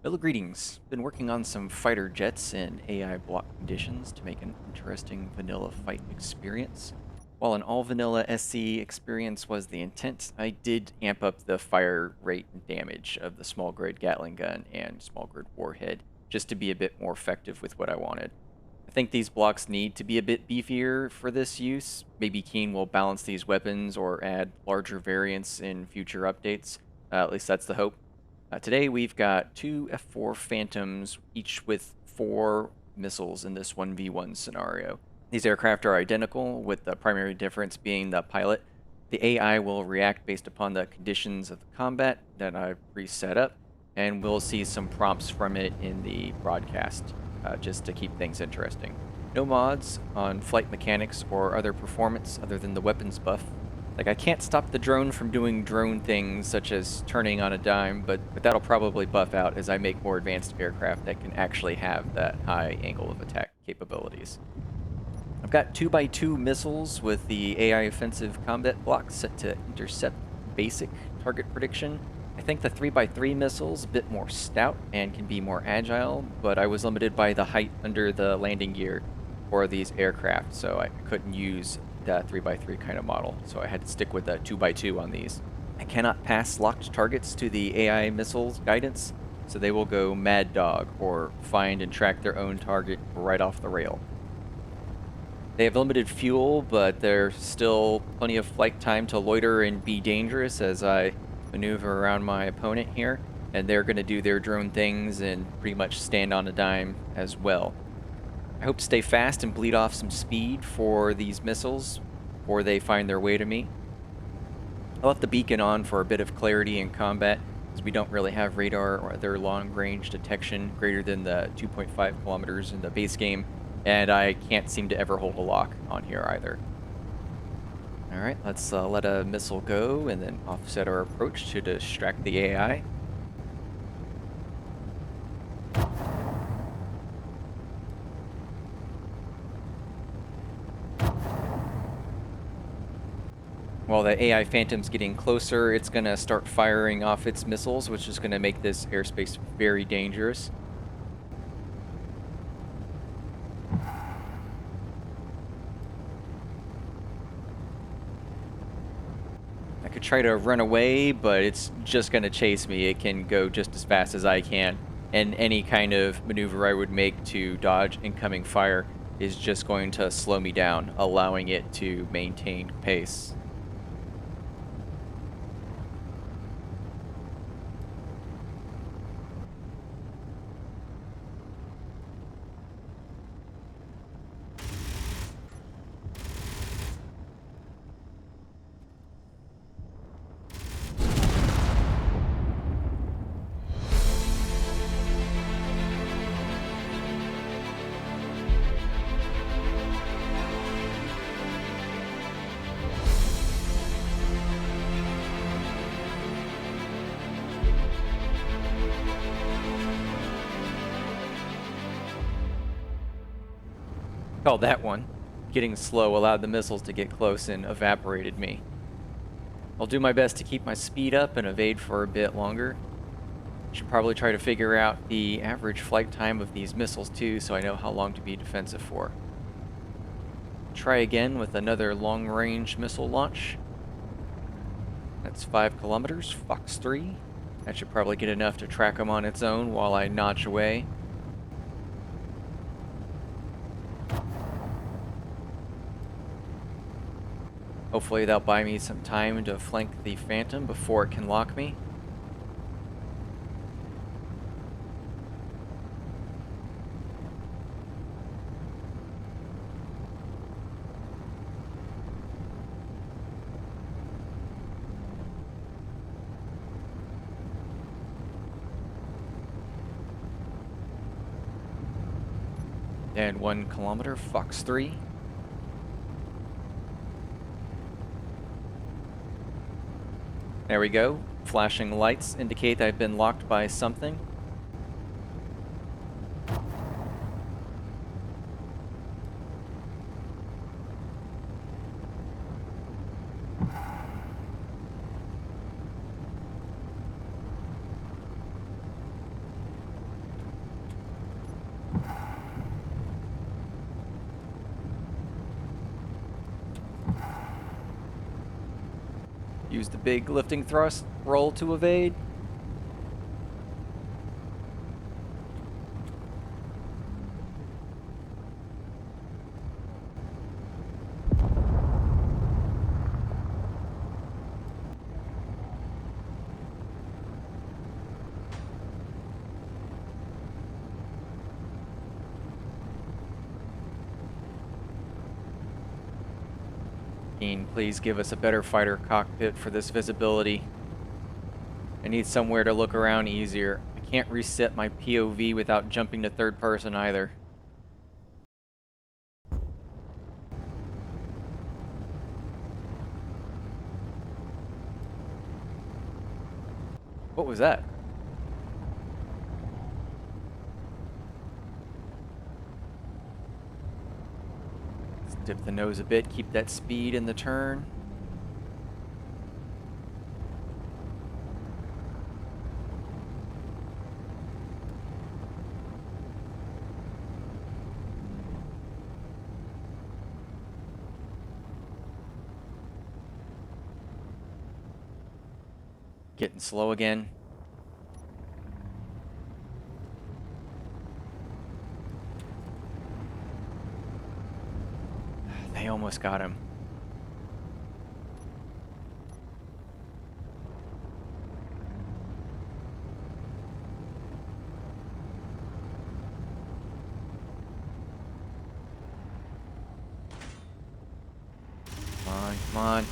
Hello, greetings. Been working on some fighter jets in AI block conditions to make an interesting vanilla fight experience. While an all vanilla SC experience was the intent, I did amp up the fire rate and damage of the small grid Gatling gun and small grid warhead just to be a bit more effective with what I wanted. I think these blocks need to be a bit beefier for this use. Maybe Keen will balance these weapons or add larger variants in future updates. At least that's the hope. Today we've got two F-4 Phantoms, each with 4 missiles in this 1v1 scenario. These aircraft are identical, with the primary difference being the pilot. The AI will react based upon the conditions of the combat that I've preset up, and we'll see some prompts from it in the broadcast, just to keep things interesting. No mods on flight mechanics or other performance other than the weapons buff. Like, I can't stop the drone from doing drone things such as turning on a dime, but that'll probably buff out as I make more advanced aircraft that can actually have that high angle of attack capabilities. I've got 2x2 missiles with the AI offensive combat block set to intercept basic target prediction. I think the 3x3 missile's a bit more stout and can be more agile, but I was limited by the height under the landing gear for these aircraft, so I couldn't use the 3x3 kind of model, so I had to stick with the 2x2 on these. I cannot pass locked targets to the AI missiles guidance, so they will go mad dog or find and track their own target right off the rail. They have limited fuel, but there's still plenty of flight time to loiter and be dangerous as I maneuver around my opponent here, and they're going to do their drone things and pretty much stand on a dime as well. I hope to stay fast and bleed off some speed for these missiles before they find their way to me. I left the beacon on for a bit of clarity in combat, as we don't really have radar or other long-range detection greater than the 2.5 kilometers in the base game, and I can't seem to ever hold a lock on here either. Alright, let's let a missile go and then offset our approach to distract the AI. While the AI Phantom's getting closer, it's going to start firing off its missiles, which is going to make this airspace very dangerous. I could try to run away, but it's just going to chase me. It can go just as fast as I can, and any kind of maneuver I would make to dodge incoming fire is just going to slow me down, allowing it to maintain pace. Called that one. Getting slow allowed the missiles to get close and evaporated me. I'll do my best to keep my speed up and evade for a bit longer. Should probably try to figure out the average flight time of these missiles too, so I know how long to be defensive for. Try again with another long-range missile launch. That's 5 kilometers, Fox 3. That should probably get enough to track them on its own while I notch away. Hopefully that'll buy me some time to flank the Phantom before it can lock me. And 1 kilometer, Fox 3. There we go. Flashing lights indicate I've been locked by something. use the big lifting thrust roll to evade. Please give us a better fighter cockpit for this visibility. I need somewhere to look around easier. I can't reset my POV without jumping to third person either. What was that? Dip the nose a bit, keep that speed in the turn. Getting slow again. They almost got him. Come on, come on.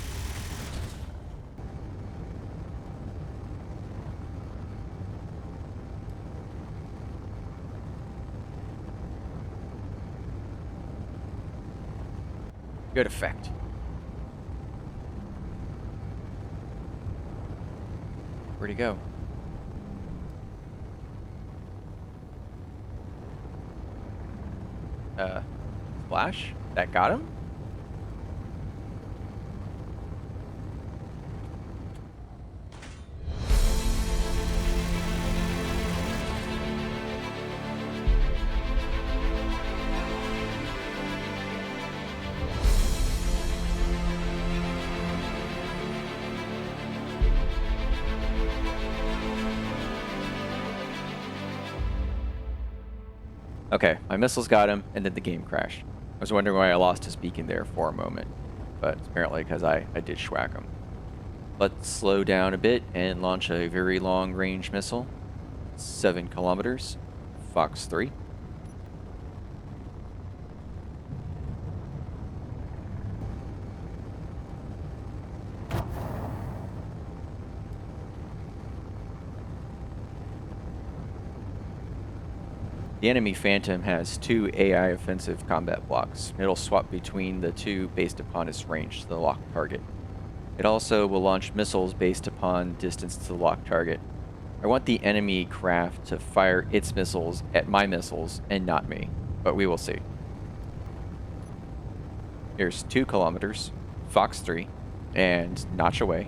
Good effect. Where'd he go? Splash? That got him? Okay, my missiles got him, and then the game crashed. I was wondering why I lost his beacon there for a moment, but it's apparently because I did schwack him. Let's slow down a bit and launch a very long-range missile. 7 kilometers. Fox 3. The enemy Phantom has 2 AI offensive combat blocks. It'll swap between the 2 based upon its range to the locked target. It also will launch missiles based upon distance to the locked target. I want the enemy craft to fire its missiles at my missiles and not me, but we will see. Here's 2 kilometers, Fox 3, and notch away.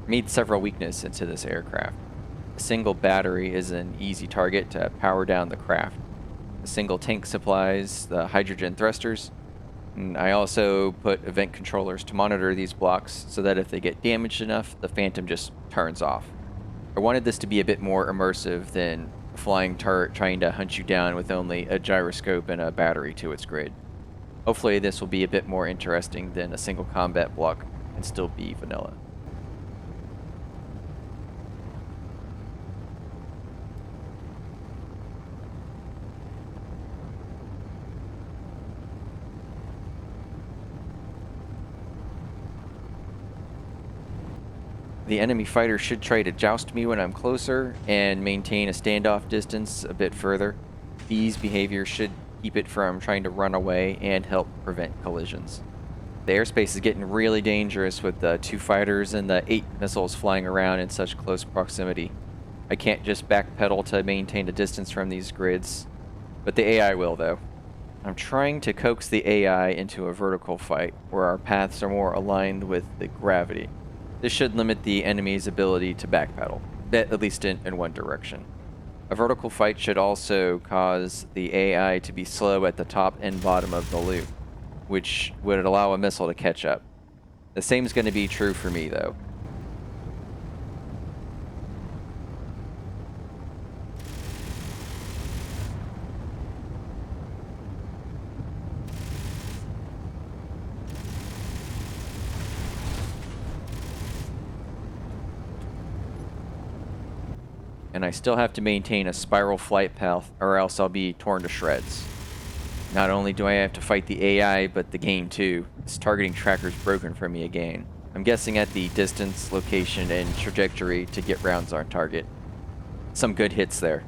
Made several weaknesses into this aircraft. A single battery is an easy target to power down the craft. A single tank supplies the hydrogen thrusters. And I also put event controllers to monitor these blocks so that if they get damaged enough, the Phantom just turns off. I wanted this to be a bit more immersive than a flying turret trying to hunt you down with only a gyroscope and a battery to its grid. Hopefully this will be a bit more interesting than a single combat block and still be vanilla. The enemy fighter should try to joust me when I'm closer and maintain a standoff distance a bit further. These behaviors should keep it from trying to run away and help prevent collisions. The airspace is getting really dangerous with the 2 fighters and the 8 missiles flying around in such close proximity. I can't just backpedal to maintain a distance from these grids, but the AI will though. I'm trying to coax the AI into a vertical fight where our paths are more aligned with the gravity. This should limit the enemy's ability to backpedal, at least in one direction. A vertical fight should also cause the AI to be slow at the top and bottom of the loop, which would allow a missile to catch up. The same is going to be true for me, though. And I still have to maintain a spiral flight path, or else I'll be torn to shreds. Not only do I have to fight the AI, but the game too. This targeting tracker's broken for me again. I'm guessing at the distance, location, and trajectory to get rounds on target. Some good hits there.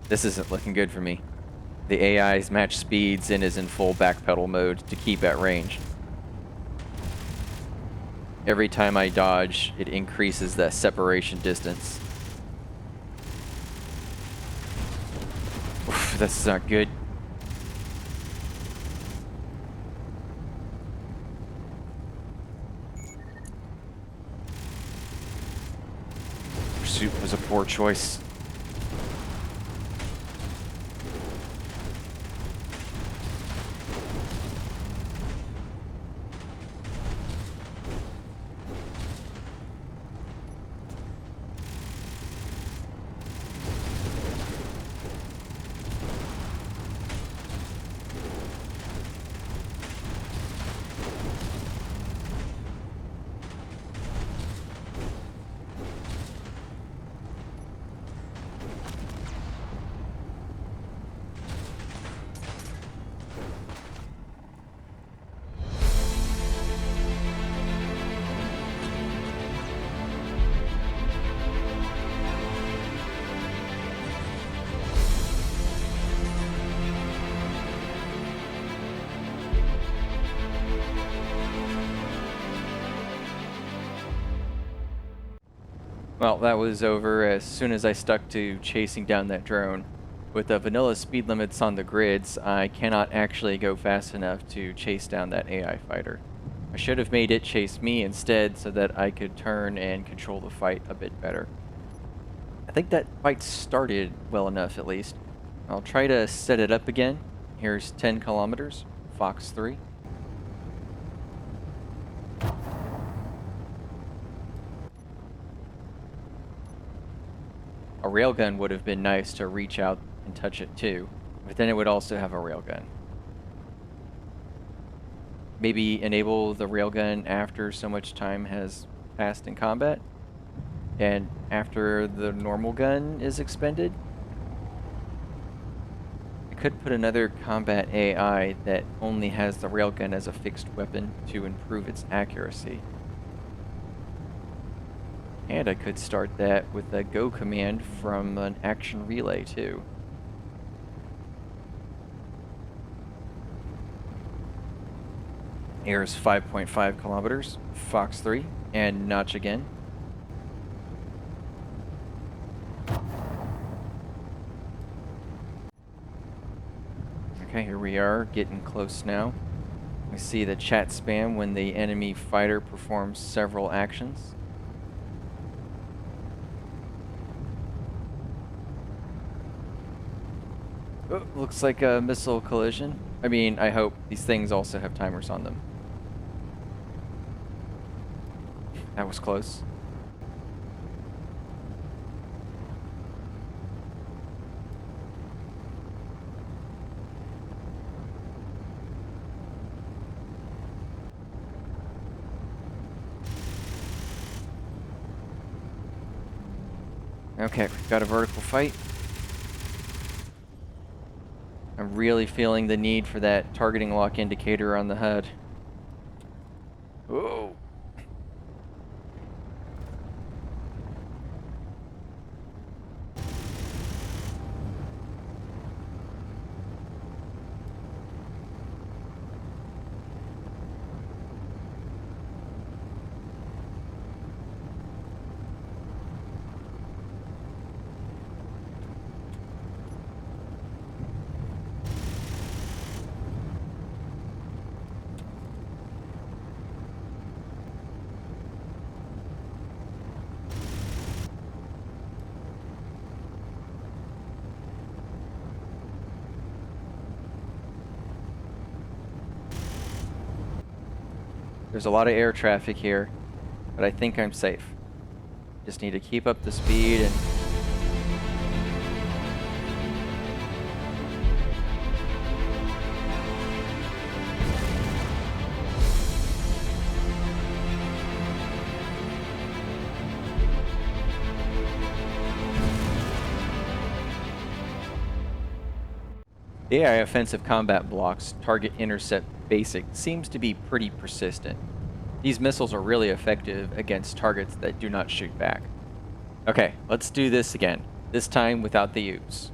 This isn't looking good for me. The AI's match speeds and is in full backpedal mode to keep at range. Every time I dodge, it increases the separation distance. Oof, that's not good. Pursuit was a poor choice. Well, that was over as soon as I stuck to chasing down that drone. With the vanilla speed limits on the grids, I cannot actually go fast enough to chase down that AI fighter. I should have made it chase me instead so that I could turn and control the fight a bit better. I think that fight started well enough at least. I'll try to set it up again. Here's 10 kilometers, Fox 3. A railgun would have been nice to reach out and touch it too, but then it would also have a railgun. Maybe enable the railgun after so much time has passed in combat, and after the normal gun is expended. I could put another combat AI that only has the railgun as a fixed weapon to improve its accuracy. And I could start that with a go command from an action relay too. Here's 5.5 kilometers, Fox 3, and notch again. Okay, here we are, getting close now. We see the chat spam when the enemy fighter performs several actions. Oh, looks like a missile collision. I mean, I hope these things also have timers on them. That was close. Okay, we've got a vertical fight. I I'm really feeling the need for that targeting lock indicator on the HUD. Whoa. There's a lot of air traffic here, but I think I'm safe. Just need to keep up the speed and... The AI offensive combat blocks target intercept basic seems to be pretty persistent. These missiles are really effective against targets that do not shoot back. Okay, let's do this again. This time without the U's.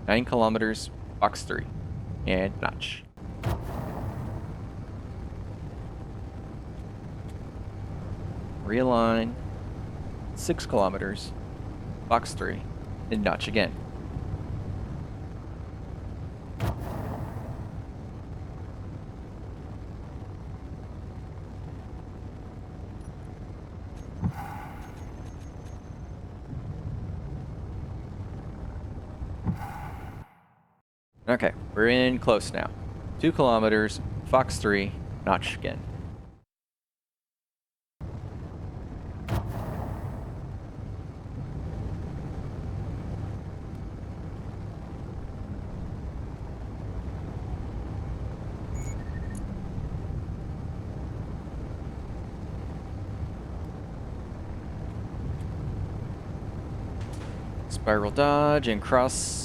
9 kilometers, box 3, and notch. Realign, 6 kilometers, box 3, and notch again. Okay, we're in close now. 2 kilometers, Fox 3, notch again. Spiral dodge and cross.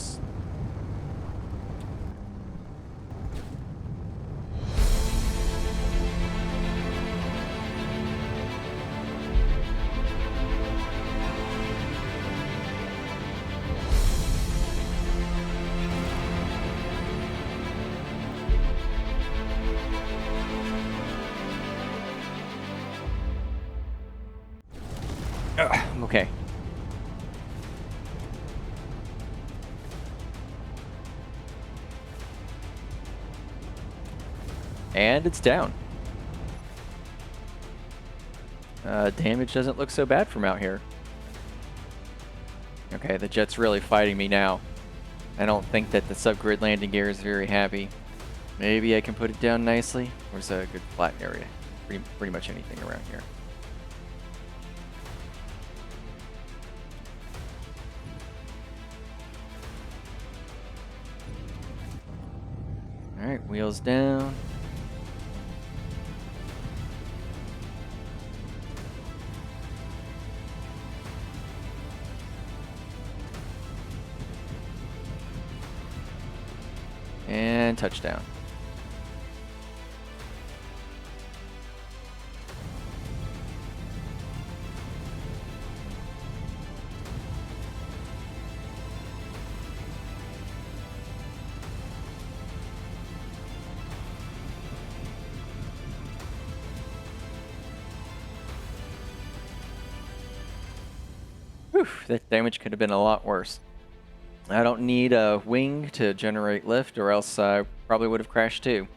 Okay. And it's down. Damage doesn't look so bad from out here. Okay, the jet's really fighting me now. I don't think that the subgrid landing gear is very happy. Maybe I can put it down nicely. Where's a good flat area? Pretty much anything around here. Alright, wheels down. And touchdown. Whew, that damage could have been a lot worse. I don't need a wing to generate lift, or else I probably would have crashed too.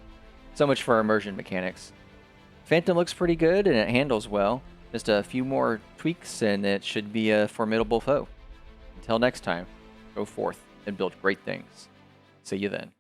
So much for immersion mechanics. Phantom looks pretty good and it handles well. Just a few more tweaks and it should be a formidable foe. Until next time, go forth and build great things. See you then.